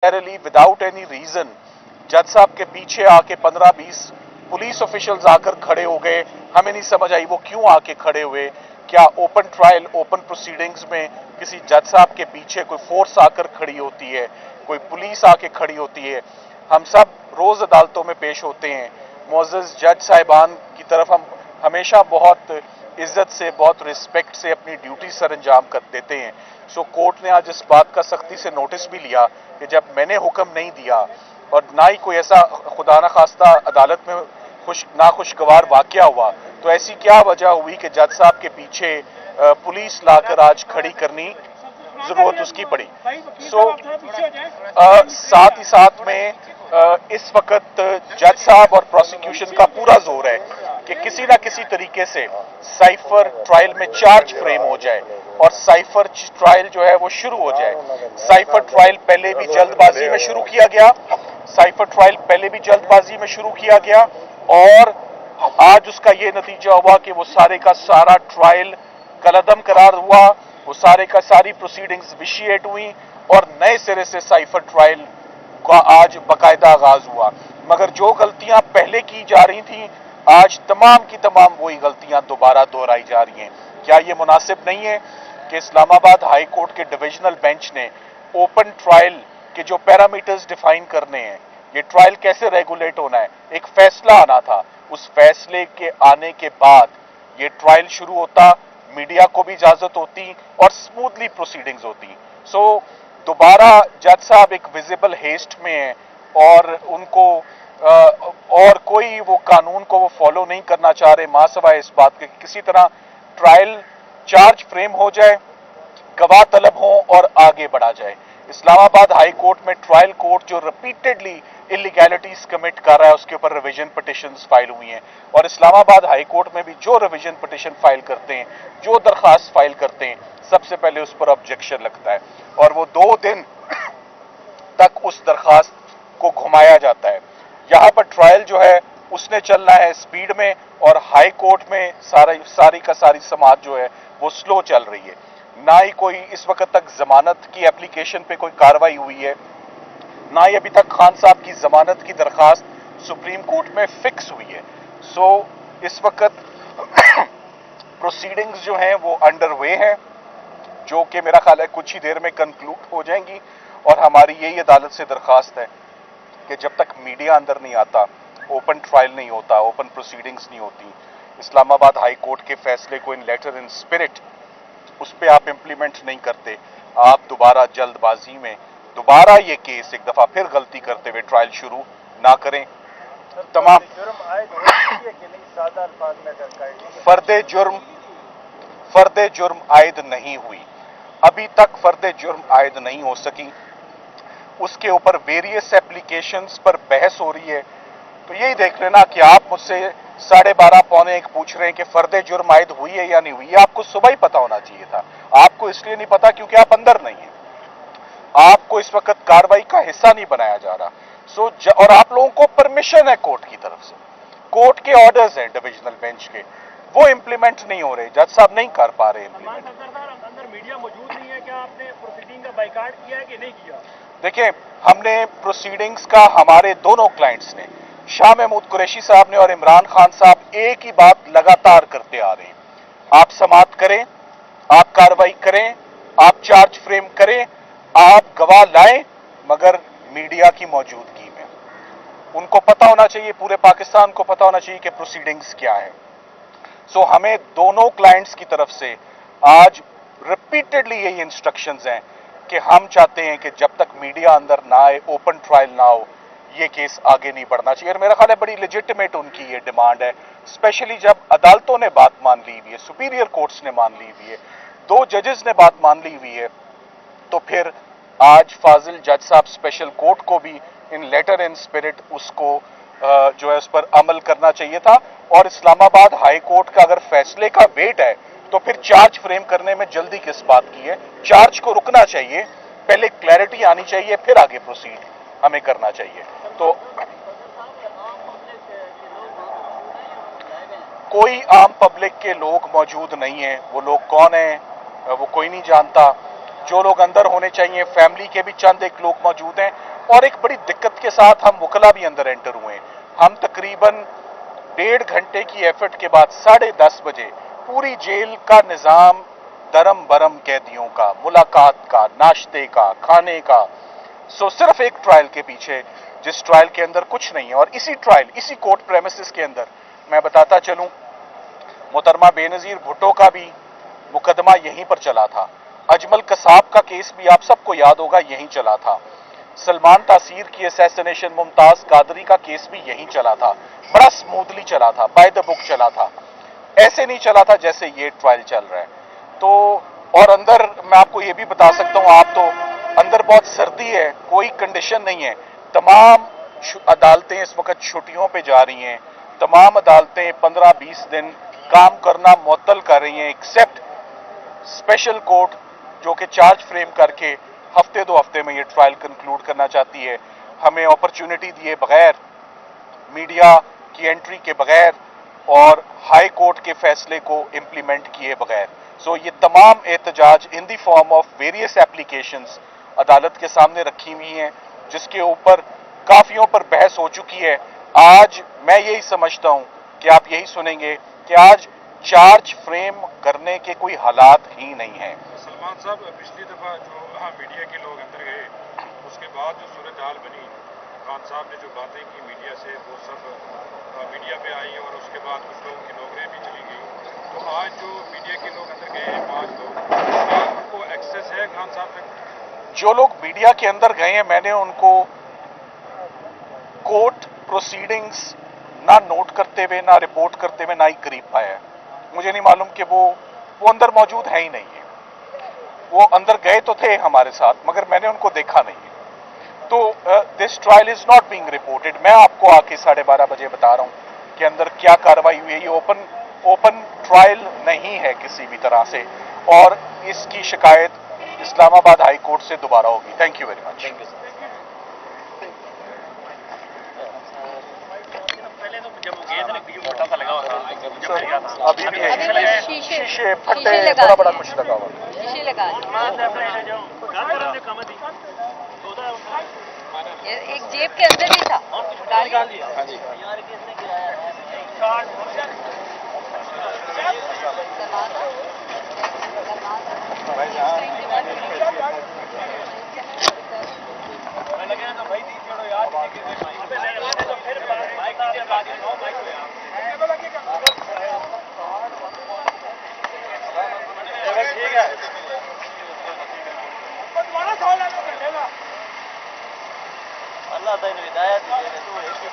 Without any reason जज साहब के पीछे आके 15-20 पुलिस ऑफिशियल्स आकर खड़े हो गए। हमें नहीं समझ आई वो क्यों आके खड़े हुए। क्या ओपन ट्रायल ओपन प्रोसीडिंग्स में किसी जज साहब के पीछे कोई फोर्स आकर खड़ी होती है, कोई पुलिस आके खड़ी होती है? हम सब रोज अदालतों में पेश होते हैं। मुअज़्ज़ज़ जज साहिबान की तरफ हम हमेशा बहुत इज्जत से, बहुत रिस्पेक्ट से अपनी ड्यूटी सर अंजाम कर देते हैं। सो कोर्ट ने आज इस बात का सख्ती से नोटिस भी लिया कि जब मैंने हुक्म नहीं दिया और ना ही कोई ऐसा खुदा न खास्ता अदालत में नाखुशगवार वाकया हुआ, तो ऐसी क्या वजह हुई कि जज साहब के पीछे पुलिस लाकर आज खड़ी करनी जरूरत उसकी पड़ी। साथ ही साथ में इस वक्त जज साहब और प्रोसिक्यूशन का पूरा जोर है कि किसी ना किसी तरीके से साइफर ट्रायल में चार्ज फ्रेम हो जाए और साइफर ट्रायल जो है वो शुरू हो जाए। साइफर ट्रायल पहले भी जल्दबाजी में शुरू किया गया और आज उसका ये नतीजा हुआ कि वो सारे का सारा ट्रायल कलअदम करार हुआ, वो सारे का सारी प्रोसीडिंग्स विशिएट हुई और नए सिरे से साइफर ट्रायल का आज बाकायदा आगाज हुआ। मगर जो गलतियां पहले की जा रही थी, आज तमाम की तमाम वही गलतियां दोबारा दोहराई जा रही हैं। क्या ये मुनासिब नहीं है कि इस्लामाबाद हाई कोर्ट के डिविजनल बेंच ने ओपन ट्रायल के जो पैरामीटर्स डिफाइन करने हैं, ये ट्रायल कैसे रेगुलेट होना है, एक फैसला आना था। उस फैसले के आने के बाद ये ट्रायल शुरू होता, मीडिया को भी इजाजत होती और स्मूथली प्रोसीडिंग्स होती। सो दोबारा जज साहब एक विजिबल हेस्ट में है और उनको और कोई वो कानून को वो फॉलो नहीं करना चाह रहे, मां सवाए इस बात के किसी तरह ट्रायल चार्ज फ्रेम हो जाए, गवाह तलब हो और आगे बढ़ा जाए। इस्लामाबाद हाई कोर्ट में ट्रायल कोर्ट जो रिपीटेडली इलीगैलिटीज कमिट कर रहा है, उसके ऊपर रिवीजन पिटिशंस फाइल हुई हैं और इस्लामाबाद हाई कोर्ट में भी जो रिवीजन पिटिशन फाइल करते हैं, जो दरखास्त फाइल करते हैं, सबसे पहले उस पर ऑब्जेक्शन लगता है और वो 2 दिन तक उस दरखास्त को घुमाया जाता है। यहां पर ट्रायल जो है उसने चलना है स्पीड में और हाई कोर्ट में सारी का सारी समाअत जो है वो स्लो चल रही है। ना ही कोई इस वक्त तक जमानत की एप्लीकेशन पे कोई कार्रवाई हुई है, ना ही अभी तक खान साहब की जमानत की दरखास्त सुप्रीम कोर्ट में फिक्स हुई है। सो इस वक्त प्रोसीडिंग्स जो हैं वो अंडर वे हैं, जो कि मेरा ख्याल है कुछ ही देर में कंक्लूड हो जाएंगी और हमारी यही अदालत से दरखास्त है कि जब तक मीडिया अंदर नहीं आता, ओपन ट्रायल नहीं होता, ओपन प्रोसीडिंग्स नहीं होती, इस्लामाबाद हाई कोर्ट के फैसले को इन लेटर इन स्पिरिट उस पर आप इंप्लीमेंट नहीं करते, आप दोबारा जल्दबाजी में दोबारा ये केस एक दफा फिर गलती करते हुए ट्रायल शुरू ना करें। तमाम फर्दे जुर्म आयद नहीं हुई, अभी तक फर्दे जुर्म आयद नहीं हो सकी। उसके ऊपर वेरियस एप्लीकेशंस पर बहस हो रही है। तो यही देख लेना कि आप मुझसे 12:30 पौने 1 पूछ रहे हैं कि फर्दे जुर्म आयद हुई है या नहीं हुई। आपको सुबह ही पता होना चाहिए था। आपको इसलिए नहीं पता क्योंकि आप अंदर नहीं है, आपको इस वक्त कार्रवाई का हिस्सा नहीं बनाया जा रहा। और आप लोगों को परमिशन है कोर्ट की तरफ से, कोर्ट के ऑर्डर्स हैं डिविजनल बेंच के, वो इंप्लीमेंट नहीं हो रहे, जज साहब नहीं कर पा रहे इंप्लीमेंट। अंदर मीडिया मौजूद नहीं है, क्या आपने प्रोसीडिंग का बाइकाट किया है कि नहीं किया? देखिए, हमने प्रोसीडिंग्स का हमारे दोनों क्लाइंट्स ने, शाह महमूद कुरैशी साहब ने और इमरान खान साहब, एक ही बात लगातार करते आ रहे हैं, आप समाअत करें, आप कार्रवाई करें, आप चार्ज फ्रेम करें, आप गवाह लाएं, मगर मीडिया की मौजूदगी में। उनको पता होना चाहिए, पूरे पाकिस्तान को पता होना चाहिए कि प्रोसीडिंग्स क्या है। सो हमें दोनों क्लाइंट्स की तरफ से आज रिपीटेडली यही इंस्ट्रक्शंस हैं कि हम चाहते हैं कि जब तक मीडिया अंदर ना आए, ओपन ट्रायल ना हो, ये केस आगे नहीं बढ़ना चाहिए। और मेरा ख्याल है बड़ी लेजिटिमेट उनकी ये डिमांड है, स्पेशली जब अदालतों ने बात मान ली हुई है, सुपीरियर कोर्ट्स ने मान ली हुई है, 2 जजेस ने बात मान ली हुई है, तो फिर आज फाजिल जज साहब स्पेशल कोर्ट को भी इन लेटर इन स्पिरिट उसको जो है उस पर अमल करना चाहिए था। और इस्लामाबाद हाई कोर्ट का अगर फैसले का वेट है तो फिर चार्ज फ्रेम करने में जल्दी किस बात की है? चार्ज को रुकना चाहिए, पहले क्लैरिटी आनी चाहिए, फिर आगे प्रोसीड हमें करना चाहिए। तो कोई आम पब्लिक के लोग मौजूद नहीं है, वो लोग कौन है वो कोई नहीं जानता। जो लोग अंदर होने चाहिए, फैमिली के भी चंद एक लोग मौजूद हैं, और एक बड़ी दिक्कत के साथ हम वकला भी अंदर एंटर हुए हैं। हम तकरीबन 1.5 घंटे की एफर्ट के बाद 10:30 बजे पूरी जेल का निज़ाम दरम बरम कैदियों का, मुलाकात का, नाश्ते का, खाने का, सिर्फ एक ट्रायल के पीछे, जिस ट्रायल के अंदर कुछ नहीं है। और इसी ट्रायल, इसी कोर्ट प्रेमिसेस के अंदर मैं बताता चलूं, मोहतरमा बेनजीर भुट्टो का भी मुकदमा यहीं पर चला था। अजमल कसाब का केस भी आप सबको याद होगा यहीं चला था। सलमान तासीर की असैसिनेशन, मुमताज कादरी का केस भी यहीं चला था। बड़ा स्मूथली चला था, बाय द बुक चला था। ऐसे नहीं चला था जैसे ये ट्रायल चल रहा है। तो और अंदर मैं आपको ये भी बता सकता हूं, आप तो अंदर बहुत सर्दी है, कोई कंडीशन नहीं है। तमाम अदालतें इस वक्त छुट्टियों पे जा रही हैं। तमाम अदालतें 15-20 दिन काम करना मुअत्तल कर रही हैं, एक्सेप्ट स्पेशल कोर्ट जो कि चार्ज फ्रेम करके हफ्ते 2 हफ्ते में ये ट्रायल कंक्लूड करना चाहती है, हमें अपॉर्चुनिटी दिए बगैर, मीडिया की एंट्री के बगैर और हाई कोर्ट के फैसले को इम्प्लीमेंट किए बगैर। सो ये तमाम एहतजाज in the form of various applications अदालत के सामने रखी हुई हैं, जिसके ऊपर काफियों पर बहस हो चुकी है। आज मैं यही समझता हूं कि आप यही सुनेंगे कि आज चार्ज फ्रेम करने के कोई हालात ही नहीं है। सलमान साहब, पिछली दफ़ा जो मीडिया के लोग अंदर गए, उसके बाद जो सूरत हाल बनी, खान साहब ने जो बातें की मीडिया से, वो सब मीडिया पे आई और उसके बाद कुछ लोगों की नौकरियाँ भी चली गई। तो आज जो मीडिया के लोग अंदर गए हैं 5 लोग, क्या उनको एक्सेस है खान साहब तक? जो लोग मीडिया के अंदर गए हैं, मैंने उनको कोर्ट प्रोसीडिंग्स ना नोट करते हुए, ना रिपोर्ट करते हुए, ना ही करीब पाया है। मुझे नहीं मालूम कि वो अंदर मौजूद है ही नहीं है। वो अंदर गए तो थे हमारे साथ, मगर मैंने उनको देखा नहीं है। तो this trial is not being reported. मैं आपको आके 12:30 बजे बता रहा हूं कि अंदर क्या कार्रवाई हुई है। ये ओपन ट्रायल नहीं है किसी भी तरह से, और इसकी शिकायत इस्लामाबाद हाई कोर्ट से दोबारा होगी। Thank you very much. पहले तो जब वो गए थे ना, बीच में मोटा सा लगा हुआ था, जब मैं गया था। अभी भी है, शीशे फटे, बड़ा कुछ लगा हुआ। शीशे लगा एक जेब के अंदर ही था। हाँ जी। अल्लाह ताला ने हिदायत दी है, तो एक ही